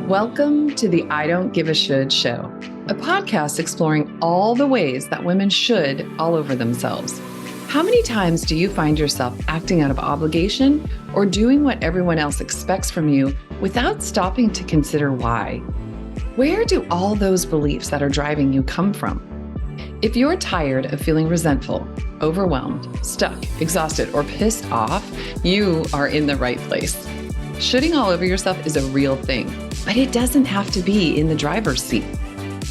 Welcome to the I Don't Give a Should show, a podcast exploring all the ways that women should all over themselves. How many times do you find yourself acting out of obligation or doing what everyone else expects from you without stopping to consider why? Where do all those beliefs that are driving you come from? If you're tired of feeling resentful, overwhelmed, stuck, exhausted, or pissed off, you are in the right place. Shooting all over yourself is a real thing, but it doesn't have to be in the driver's seat.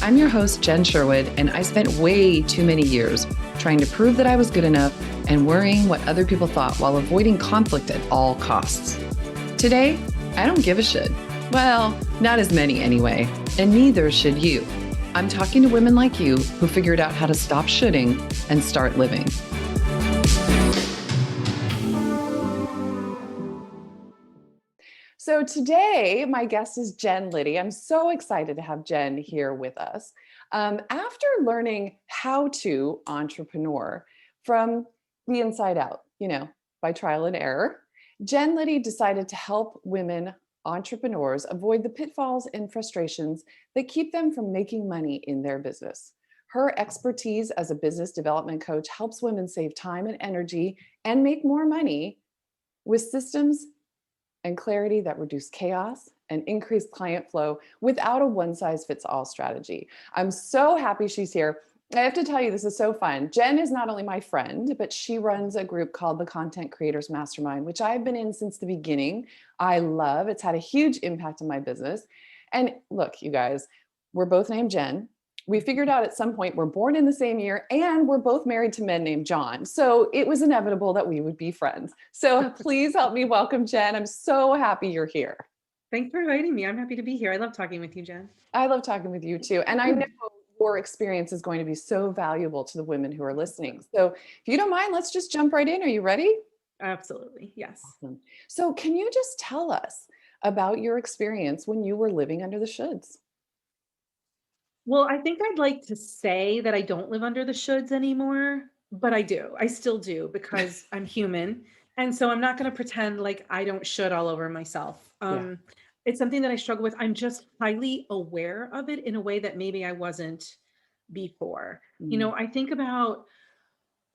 I'm your host, Jen Sherwood, and I spent way too many years trying to prove that I was good enough and worrying what other people thought while avoiding conflict at all costs. Today, I don't give a shit. Well, not as many anyway, and neither should you. I'm talking to women like you who figured out how to stop shoulding and start living. So today, my guest is Jen Liddy. I'm so excited to have Jen here with us. After learning how to entrepreneur from the inside out, by trial and error, Jen Liddy decided to help women entrepreneurs avoid the pitfalls and frustrations that keep them from making money in their business. Her expertise as a business development coach helps women save time and energy and make more money with systems and clarity that reduce chaos and increase client flow without a one-size-fits-all strategy. I'm so happy she's here. I have to tell you, this is so fun. Jen is not only my friend, but she runs a group called the Content Creators Mastermind, which I've been in since the beginning. I love. It's had a huge impact on my business. And look, you guys, we're both named Jen. We figured out at some point we're born in the same year and we're both married to men named John. So it was inevitable that we would be friends. So please help me welcome Jen. I'm so happy you're here. Thanks for inviting me. I'm happy to be here. I love talking with you, Jen. I love talking with you too. And I know your experience is going to be so valuable to the women who are listening. So if you don't mind, let's just jump right in. Are you ready? Absolutely. Yes. Awesome. So can you just tell us about your experience when you were living under the shoulds? Well, I think I'd like to say that I don't live under the shoulds anymore, but I do. I still do because I'm human. And so I'm not going to pretend like I don't should all over myself. Yeah. It's something that I struggle with. I'm just highly aware of it in a way that maybe I wasn't before. Mm. I think about,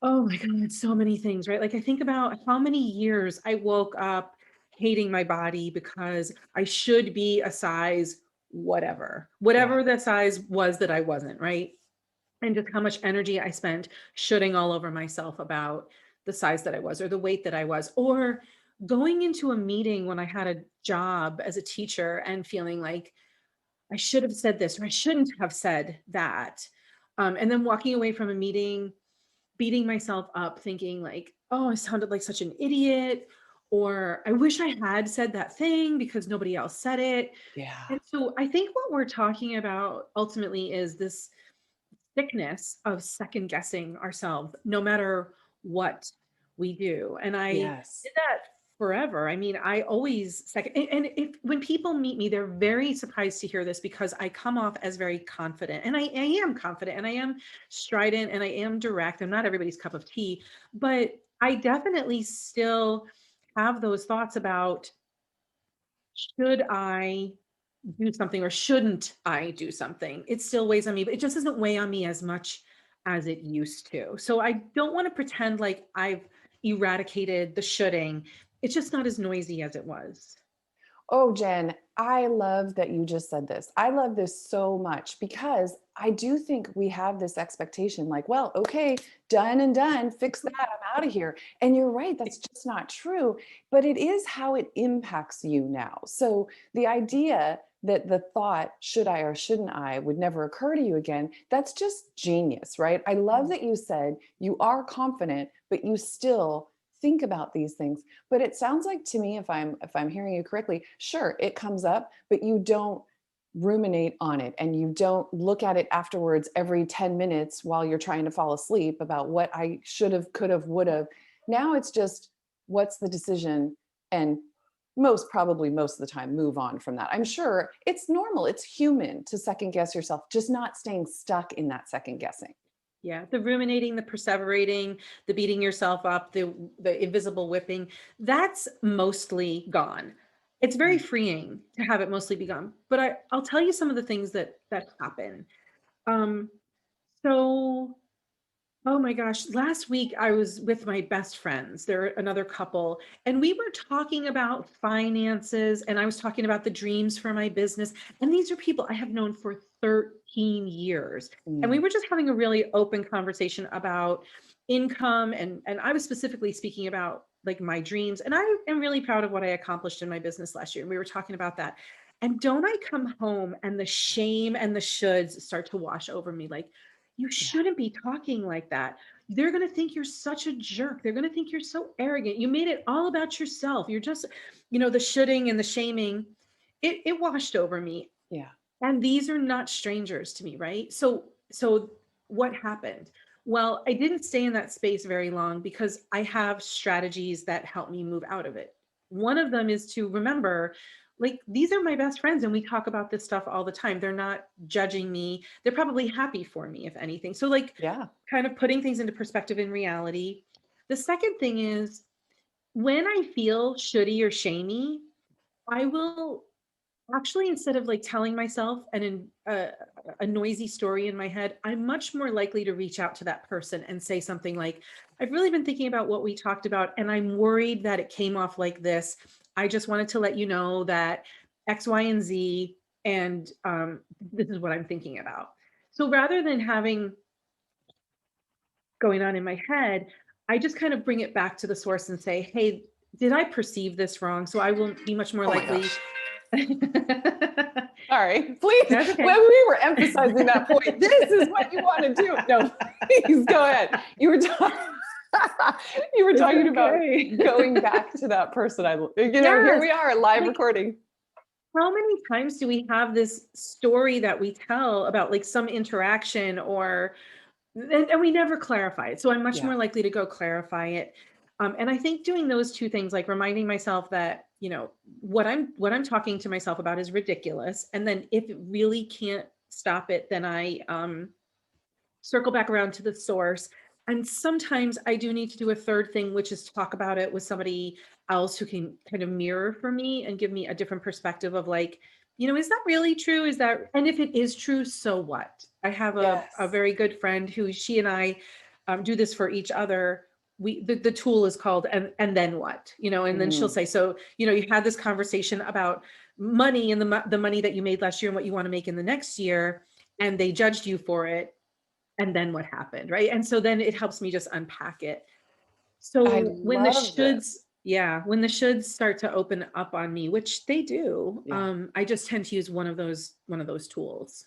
oh my God, so many things, right? Like I think about how many years I woke up hating my body because I should be a size Yeah. whatever the size was that I wasn't, right? And just how much energy I spent shooting all over myself about the size that I was or the weight that I was, or going into a meeting when I had a job as a teacher and feeling like I should have said this or I shouldn't have said that. And then walking away from a meeting beating myself up thinking like, oh, I sounded like such an idiot, or I wish I had said that thing because nobody else said it. Yeah. And so I think what we're talking about ultimately is this sickness of second guessing ourselves, no matter what we do. And I Yes. did that forever. I mean, I always second, and if when people meet me, they're very surprised to hear this because I come off as very confident, and I am confident, and I am strident, and I am direct. I'm not everybody's cup of tea, but I definitely still have those thoughts about should I do something or shouldn't I do something? It still weighs on me, but it just doesn't weigh on me as much as it used to. So I don't want to pretend like I've eradicated the shoulding. It's just not as noisy as it was. Oh, Jen, I love that you just said this. I love this so much because I do think we have this expectation like, well, okay, done and done, fix that, I'm out of here. And you're right, that's just not true, but it is how it impacts you now. So the idea that the thought, should I or shouldn't I, would never occur to you again, that's just genius, right? I love that you said you are confident, but you still think about these things. But it sounds like to me, if I'm hearing you correctly, sure, it comes up, but you don't ruminate on it and you don't look at it afterwards every 10 minutes while you're trying to fall asleep about what I should have, could have, would have. Now it's just what's the decision, and probably most of the time move on from that. I'm sure it's normal, it's human to second guess yourself, just not staying stuck in that second guessing. Yeah, the ruminating, the perseverating, the beating yourself up, the invisible whipping, that's mostly gone. it's very freeing to have it mostly be gone. But I'll tell you some of the things that happen. Um, so Oh my gosh. Last week I was with my best friends. They're another couple, and we were talking about finances, and I was talking about the dreams for my business. And these are people I have known for 13 years. And we Mm, were just having a really open conversation about income, and I was specifically speaking about like my dreams. And I am really proud of what I accomplished in my business last year. And we were talking about that. And don't I come home and the shame and the shoulds start to wash over me like, you yeah. shouldn't be talking like that. They're going to think you're such a jerk. They're going to think you're so arrogant. You made it all about yourself. You're just, the shoulding and the shaming. It washed over me. Yeah. And these are not strangers to me, right? So what happened? Well, I didn't stay in that space very long because I have strategies that help me move out of it. One of them is to remember, like, these are my best friends and we talk about this stuff all the time. They're not judging me. They're probably happy for me, if anything. So, like, Yeah. kind of putting things into perspective in reality. The second thing is when I feel shouldy or shamey, I will actually, instead of like telling myself a noisy story in my head, I'm much more likely to reach out to that person and say something like, I've really been thinking about what we talked about, and I'm worried that it came off like this. I just wanted to let you know that X, Y, and Z, and this is what I'm thinking about. So rather than having going on in my head, I just kind of bring it back to the source and say, hey, did I perceive this wrong? So I will be much more Oh my likely. gosh. Sorry, please. That's okay. When we were emphasizing that point, this is what you want to do. No, please go ahead. You were talking. You were It's talking about okay. going back to that person. Here Yes. we are, live Like, recording. how many times do we have this story that we tell about like some interaction or and we never clarify it. So I'm much Yeah. more likely to go clarify it. And I think doing those two things, like reminding myself that, what I'm talking to myself about is ridiculous. And then if it really can't stop it, then I circle back around to the source. And sometimes I do need to do a third thing, which is talk about it with somebody else who can kind of mirror for me and give me a different perspective of like, is that really true? And if it is true, so what? I have a Yes. very good friend who she and I do this for each other. The tool is called and then what, and then she'll Mm, say, so, you had this conversation about money and the money that you made last year and what you want to make in the next year, and they judged you for it, and then what happened, right? And so then it helps me just unpack it. I So love this. when the shoulds start to open up on me, which they do, Yeah. I just tend to use one of those tools.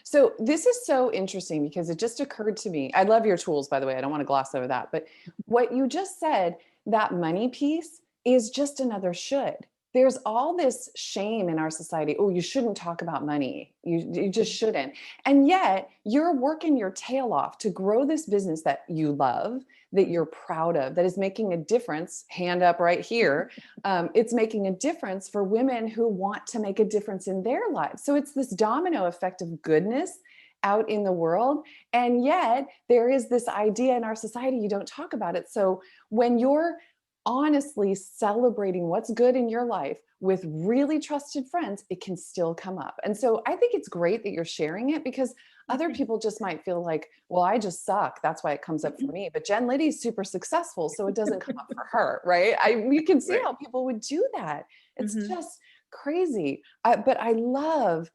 So this is so interesting because it just occurred to me. I love your tools, by the way. I don't want to gloss over that. But what you just said, that money piece is just another should. There's all this shame in our society. Oh, you shouldn't talk about money. You just shouldn't. And yet you're working your tail off to grow this business that you love, that you're proud of, that is making a difference. Hand up right here. It's making a difference for women who want to make a difference in their lives. So it's this domino effect of goodness out in the world. And yet there is this idea in our society, you don't talk about it. So when you're honestly celebrating what's good in your life with really trusted friends, it can still come up. And so I think it's great that you're sharing it because other Okay. people just might feel like, well, I just suck. That's why it comes up for me. But Jen Liddy's super successful, so it doesn't come up for her, right? You can see Right. how people would do that. It's Hmm. just crazy. But I love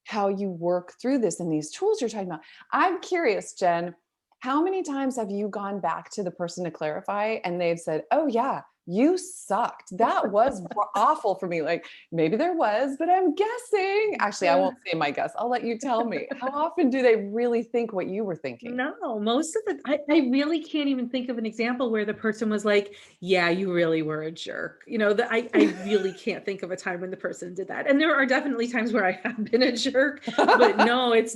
how you work through this and these tools you're talking about. I'm curious, Jen, how many times have you gone back to the person to clarify and they've said, oh, yeah, you sucked. That was awful for me. Like maybe there was, but I'm guessing. Actually, I Yeah. won't say my guess. I'll let you tell me. How often do they really think what you were thinking? No, most of I really can't even think of an example where the person was like, yeah, you really were a jerk. I really can't think of a time when the person did that. And there are definitely times where I have been a jerk, but no, that's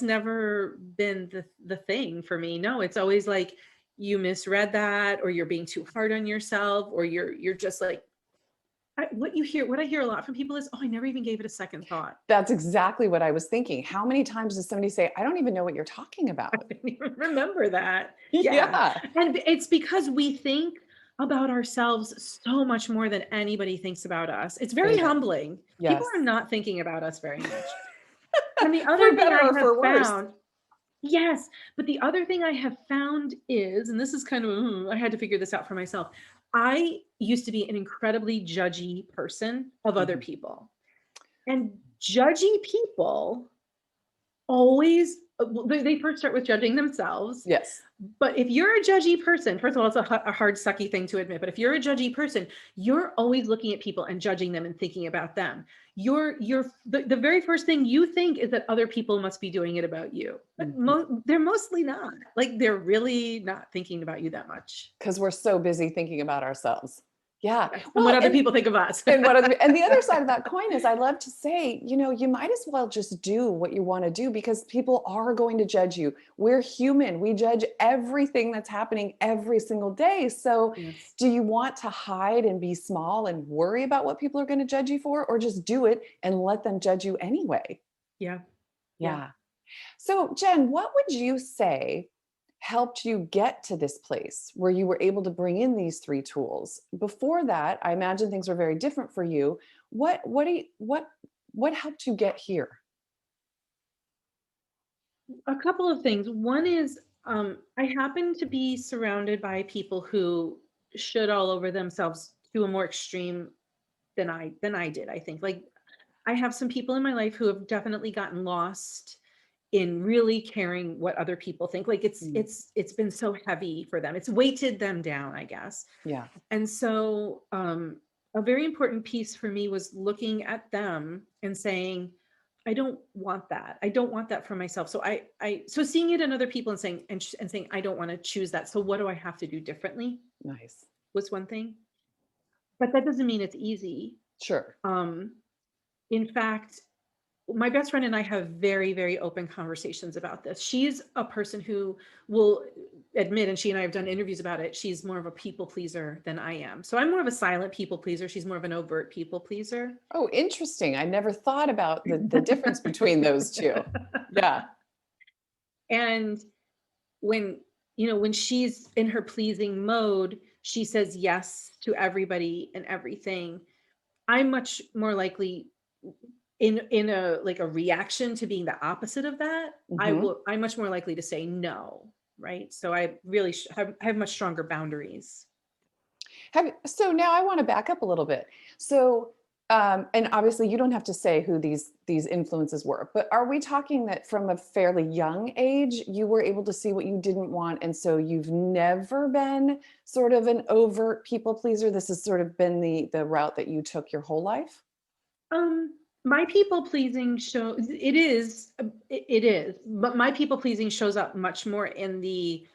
never been the thing for me. No, it's always like you misread that, or you're being too hard on yourself, or you're just like, what I hear a lot from people is, oh, I never even gave it a second thought. That's exactly what I was thinking. How many times does somebody say, I don't even know what you're talking I about? didn't even remember that. Yeah. Yeah. And it's because we think about ourselves so much more than anybody thinks about us. It's very Amen. humbling. People are Yes. not thinking about us very much. And the For other thing better I or have for worse. found, yes, but the other thing I have found is, and this is kind of, I had to figure this out for myself. I used to be an incredibly judgy person of other Mhm. people. And judgy people always, well, they first start with judging themselves. Yes. But if you're a judgy person, first of all, it's a hard, sucky thing to admit. But if you're a judgy person, you're always looking at people and judging them and thinking about them. The very first thing you think is that other people must be doing it about you, but Mhm. they're mostly not. Like they're really not thinking about you that much. 'Cause we're so busy thinking about ourselves. Yeah. Yes. And what Well, other people think of us. and the other side of that coin is I love to say, you might as well just do what you want to do because people are going to judge you. We're human. We judge everything that's happening every single day. So, Yes. do you want to hide and be small and worry about what people are going to judge you for, or just do it and let them judge you anyway? Yeah. Yeah. Yeah. So, Jen, what would you say helped you get to this place where you were able to bring in these three tools? Before that, I imagine things were very different for you. What helped you get here? A couple of things. One is, I happen to be surrounded by people who should all over themselves to a more extreme than I did. I think, like, I have some people in my life who have definitely gotten lost in really caring what other people think. Like it's Mm, it's it's been so heavy for them. It's weighted them down, I guess. yeah. And so, a very important piece for me was looking at them and saying, I don't want that. I don't want that for myself. So so seeing it in other people and saying, and saying, I don't want to choose that. So what do I have to do differently Nice. was one thing, but that doesn't mean it's easy. Sure. Um, in fact, my best friend and I have very, very open conversations about this. She's a person who will admit, and she and I have done interviews about it, she's more of a people pleaser than I am. So I'm more of a silent people pleaser. She's more of an overt people pleaser. Oh, interesting. I never thought about the difference between those two. Yeah. And when, when she's in her pleasing mode, she says yes to everybody and everything. I'm much more likely in a like a reaction to being the opposite of that. Hmm. I'm much more likely to say no, right? So I really have much stronger boundaries. So now I want to back up a little bit. So, and obviously you don't have to say who these influences were, but are we talking that from a fairly young age you were able to see what you didn't want, and so you've never been sort of an overt people pleaser? This has sort of been the route that you took your whole life. My people pleasing shows it is, but my people pleasing shows up much more in the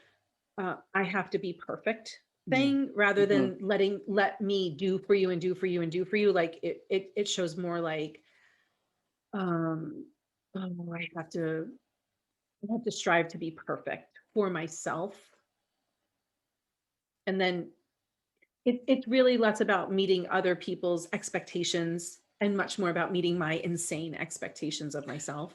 I have to be perfect thing rather Mm-hmm. than let me do for you and do for you and do for you. Like it shows more like, um oh, I have to strive to be perfect for myself. And then it's really less about meeting other people's expectations and much more about meeting my insane expectations of myself.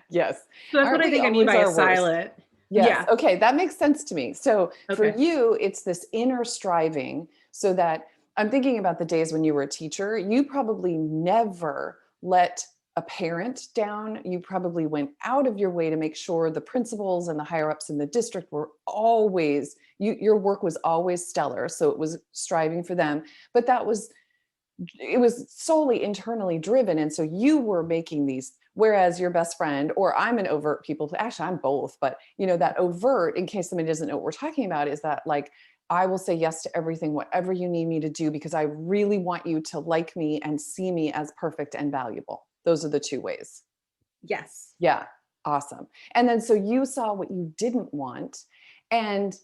Yes. So that's what Aren't I we think I mean always by a our worst? silent. Yes. Yeah. Okay. That makes sense to me. So for Okay. you, it's this inner striving so that I'm thinking about the days when you were a teacher. You probably never let a parent down. You probably went out of your way to make sure the principals and the higher ups in the district were always, your work was always stellar. So it was striving for them. But it was solely internally driven, and so you were making these, whereas your best friend, or I'm an overt people, actually I'm both, but that overt, in case somebody doesn't know what we're talking about, is that like I will say yes to everything, whatever you need me to do, because I really want you to like me and see me as perfect and valuable. Those are the two ways. Yes. Yeah. Awesome. And then so you saw what you didn't want, and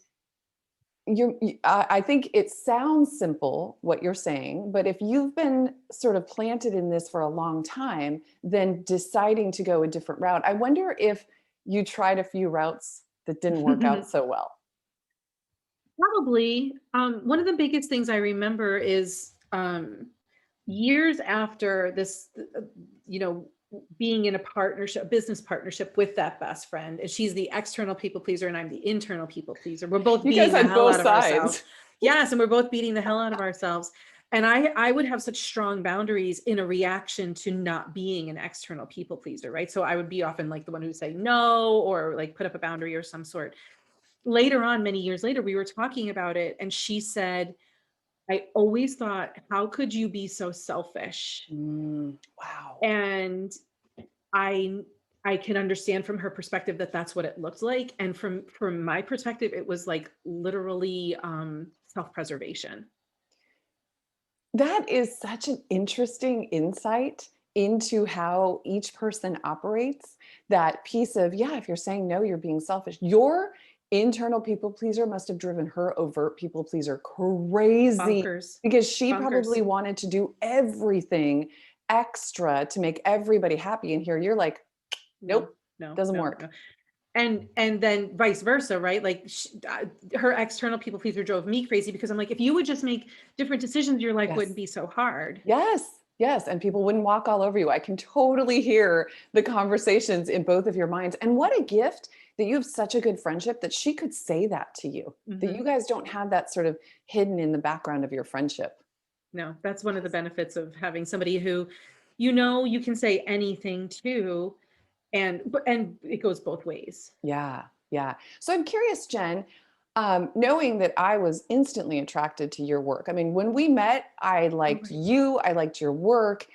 I think it sounds simple what you're saying, but if you've been sort of planted in this for a long time, then deciding to go a different route, I wonder if you tried a few routes that didn't work out so well. Probably. One of the biggest things I remember is, years after this, you know, being in a partnership, business partnership with that best friend, and she's the external people pleaser and I'm the internal people pleaser. We're both You guys beating the had hell both out of ourselves. sides. Yes, and we're both beating the hell out of ourselves. And I would have such strong boundaries in a reaction to not being an external people pleaser, right? So I would be often like the one who would say no, or like put up a boundary or some sort. Later on, many years later, we were talking about it, and she said, I always thought, how could you be so selfish? Wow. And I I can understand from her perspective that that's what it looked like, and from my perspective, it was like literally self-preservation. That is such an interesting insight into how each person operates. That piece of, yeah, if you're saying no, you're being selfish. Your internal people pleaser must have driven her overt people pleaser crazy Bonkers. because she Bonkers. probably wanted to do everything extra to make everybody happy. And here you're like, No, nope, no, doesn't no, work. no. And then vice versa, right? Like her external people pleaser drove me crazy because I'm like, if you would just make different decisions, your life wouldn't Yes. be so hard. Yes. Yes. And people wouldn't walk all over you. I can totally hear the conversations in both of your minds. And what a gift that you have such a good friendship that she could say that to you, that you Hmm. guys don't have that sort of hidden in the background of your friendship. No, that's one of the benefits of having somebody who, you know, you can say anything to, and it goes both ways. Yeah. Yeah. So I'm curious, Jen, knowing that I was instantly attracted to your work. I mean, when we met, I Oh, liked right. you, I liked your work.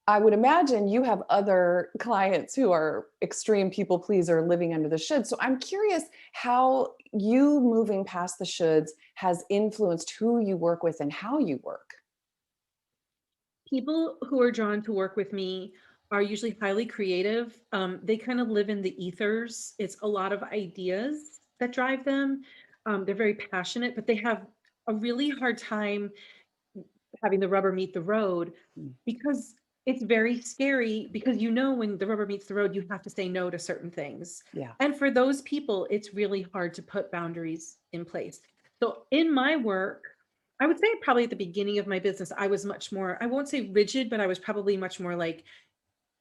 I would imagine you have other clients who are extreme people pleaser living under the should. So I'm curious how you moving past the shoulds has influenced who you work with and how you work. People who are drawn to work with me are usually highly creative. They kind of live in the ethers. It's a lot of ideas that drive them. They're very passionate, but they have a really hard time having the rubber meet the road Mm, because it's very scary, because you know when the rubber meets the road, you have to say no to certain things. yeah. And for those people, it's really hard to put boundaries in place. So in my work, I would say probably at the beginning of my business, I was much more, I won't say rigid, but I was probably much more like,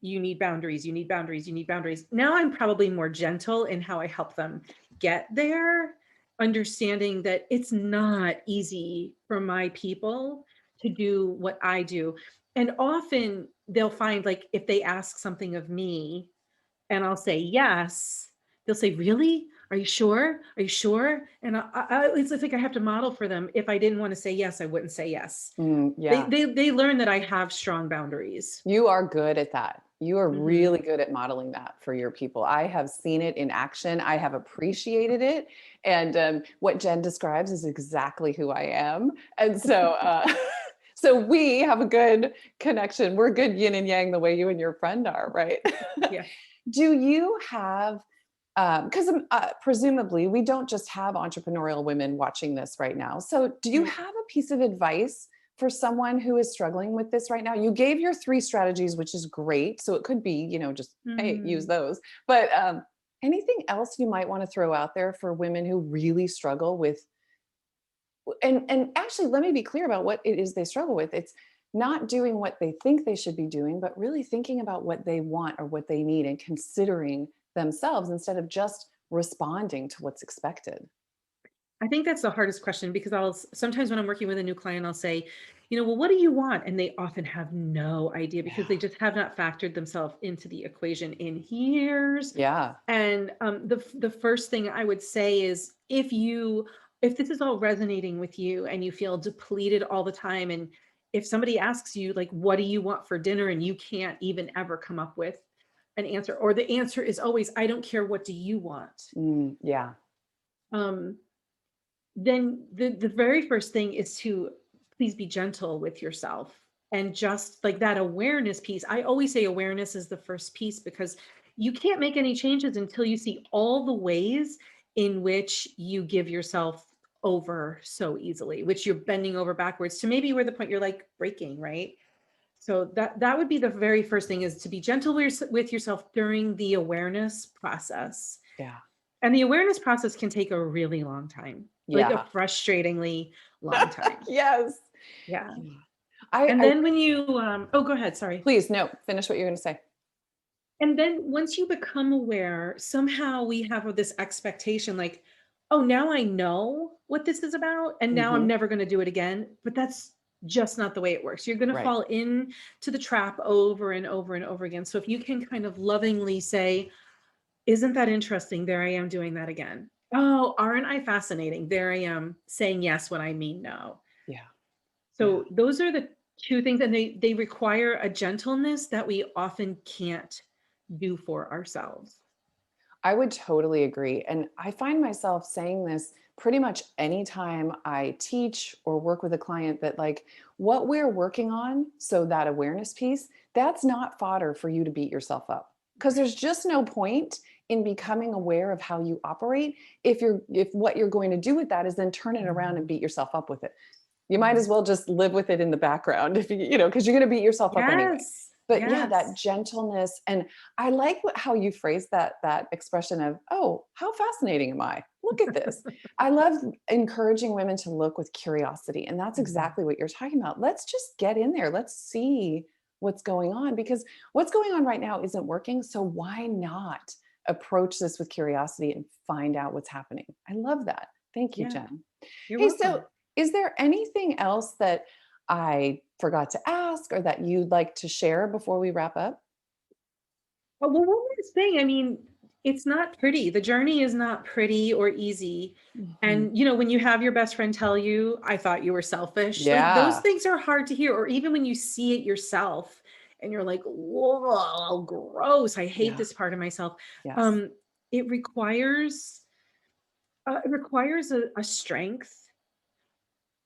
you need boundaries, you need boundaries, you need boundaries. Now I'm probably more gentle in how I help them get there, understanding that it's not easy for my people to do what I do. And often they'll find, like, if they ask something of me and I'll say yes, they'll say, really? Are you sure? Are you sure? And it's like I have to model for them. If I didn't want to say yes, I wouldn't say yes. They, Yeah. they, they learn that I have strong boundaries. You are good at that. You are Hmm. really good at modeling that for your people. I have seen it in action. I have appreciated it. And what Jen describes is exactly who I am. And so, so we have a good connection. We're good yin and yang the way you and your friend are, right? Yeah. Do you have, because presumably we don't just have entrepreneurial women watching this right now. So do you Right. have a piece of advice for someone who is struggling with this right now? You gave your three strategies, which is great. So it could be, just, hey, use Mm. those. But anything else you might want to throw out there for women who really struggle with, and actually, let me be clear about what it is they struggle with. It's not doing what they think they should be doing, but really thinking about what they want or what they need and considering themselves instead of just responding to what's expected. I think that's the hardest question, because sometimes when I'm working with a new client, I'll say, well, what do you want? And they often have no idea because Yeah. they just have not factored themselves into the equation in years. Yeah. And the first thing I would say is, if this is all resonating with you and you feel depleted all the time, and if somebody asks you, like, what do you want for dinner, and you can't even ever come up with an answer, or the answer is always, I don't care, what do you want? Yeah. Um, then the very first thing is to please be gentle with yourself, and just like that awareness piece. I always say awareness is the first piece, because you can't make any changes until you see all the ways in which you give yourself over so easily, which you're bending over backwards to maybe where the point you're like breaking, right? So that would be the very first thing, is to be gentle with yourself during the awareness process. Yeah. And the awareness process can take a really long time, like a Yeah. frustratingly long time. Yes. Yeah. Yeah. I, And I then when you, oh, go ahead, sorry. please no, finish what you're going to say. And then once you become aware, somehow we have this expectation, like, oh, now I know what this is about, and now I'm Hmm. never going to do it again. But that's just not the way it works. You're going to Right. fall into the trap over and over and over again. So if you can kind of lovingly say, isn't that interesting? There I am doing that again. Oh, aren't I fascinating? There I am saying yes when I mean no. Yeah. Yeah. So those are the two things, and they require a gentleness that we often can't do for ourselves. I would totally agree. And I find myself saying this pretty much anytime I teach or work with a client that, like, what we're working on, so that awareness piece, that's not fodder for you to beat yourself up. Because there's just no point in becoming aware of how you operate if what you're going to do with that is then turn it around and Mhm. beat yourself up with it. You might as Mhm. well just live with it in the background if because you're going to beat yourself up anyway. Yes. But yeah, that Yes. gentleness, and I like how you phrase that expression of, "Oh, how fascinating am I? Look at this." I love encouraging women to look with curiosity, and that's Mhm. exactly what you're talking about. Let's just get in there. Let's see what's going on, because what's going on right now isn't working. So why not approach this with curiosity and find out what's happening? I love that. Thank you, Yeah. Jen. You're Hey, so welcome. is there anything else that I forgot to ask or that you'd like to share before we wrap up? Oh, well, one more thing, I mean, it's not pretty. The journey is not pretty or easy. Mhm. And, when you have your best friend tell you, I thought you were selfish, like those Yeah. things are hard to hear. Or even when you see it yourself and you're like, whoa, gross. I hate Yeah. this part of myself. Yes. Um, it requires, a strength,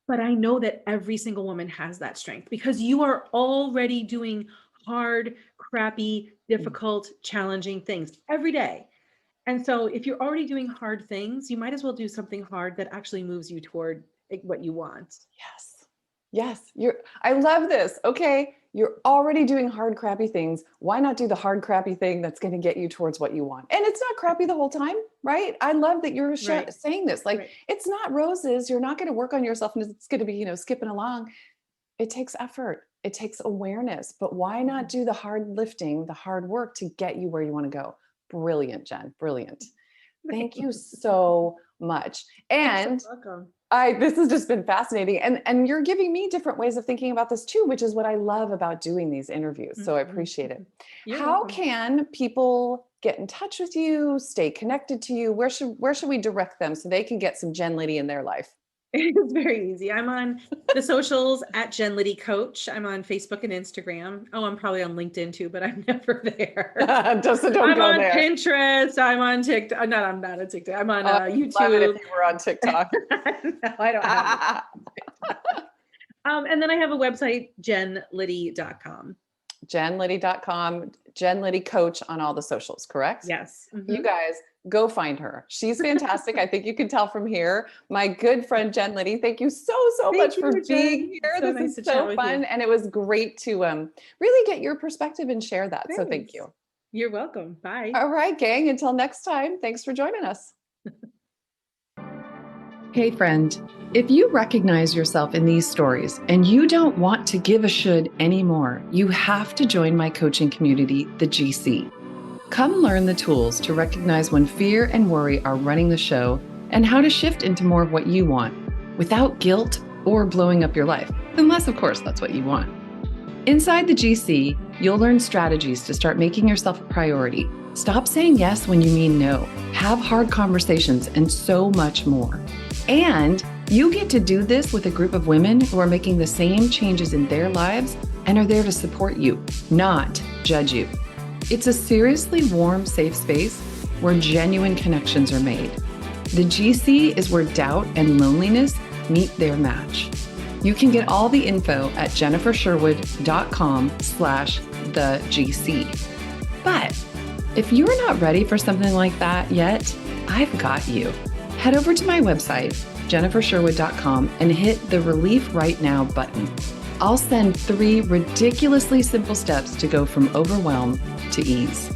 but I know that every single woman has that strength because you are already doing hard, crappy, Mm. difficult, challenging things every day. And so if you're already doing hard things, you might as well do something hard that actually moves you toward what you want. Yes. Yes. I love this. Okay. You're already doing hard, crappy things. Why not do the hard, crappy thing that's going to get you towards what you want? And it's not crappy the whole time, right? I love that you're Right. saying this. Like, Right. it's not roses. You're not going to work on yourself and it's going to be, skipping along. It takes effort. It takes awareness. But why not Mhm. do the hard lifting, the hard work to get you where you want to go? Brilliant, Jen. Brilliant. Thank you so much. You're so And welcome. this has just been fascinating. And you're giving me different ways of thinking about this too, which is what I love about doing these interviews. So I Mhm. appreciate it. Mhm. You're How welcome. can people get in touch with you, stay connected to you? Where should we direct them so they can get some Jen Liddy in their life? It's very easy. I'm on the socials at Jen Liddy Coach. I'm on Facebook and Instagram. Oh, I'm probably on LinkedIn too, but I'm never there. Just so don't I'm go on there. Pinterest. I'm on TikTok. I'm not on TikTok. I'm on Oh, I would love it if YouTube. you were on TikTok. No, I don't have it. And then I have a website, jenliddy.com. JenLiddy.com, Jen Liddy Coach on all the socials, correct? Yes. You Hmm. guys go find her. She's fantastic. I think you can tell from here. My good friend Jen Liddy, thank you so, so Thank much for you, being Jen. here. So This nice is to chat so with you. fun. And it was great to really get your perspective and share that. So thank Thanks. you. You're welcome. Bye. All right, gang. Until next time, thanks for joining us. Hey, friend, if you recognize yourself in these stories and you don't want to give a should anymore, you have to join my coaching community, the GC. Come learn the tools to recognize when fear and worry are running the show and how to shift into more of what you want without guilt or blowing up your life, unless, of course, that's what you want. Inside the GC, you'll learn strategies to start making yourself a priority. Stop saying yes when you mean no. Have hard conversations and so much more. And you get to do this with a group of women who are making the same changes in their lives and are there to support you, not judge you. It's a seriously warm, safe space where genuine connections are made. The GC is where doubt and loneliness meet their match. You can get all the info at jennifersherwood.com/thegc. But if you're not ready for something like that yet, I've got you. Head over to my website, jennifersherwood.com, and hit the Relief Right Now button. I'll send 3 ridiculously simple steps to go from overwhelm to ease.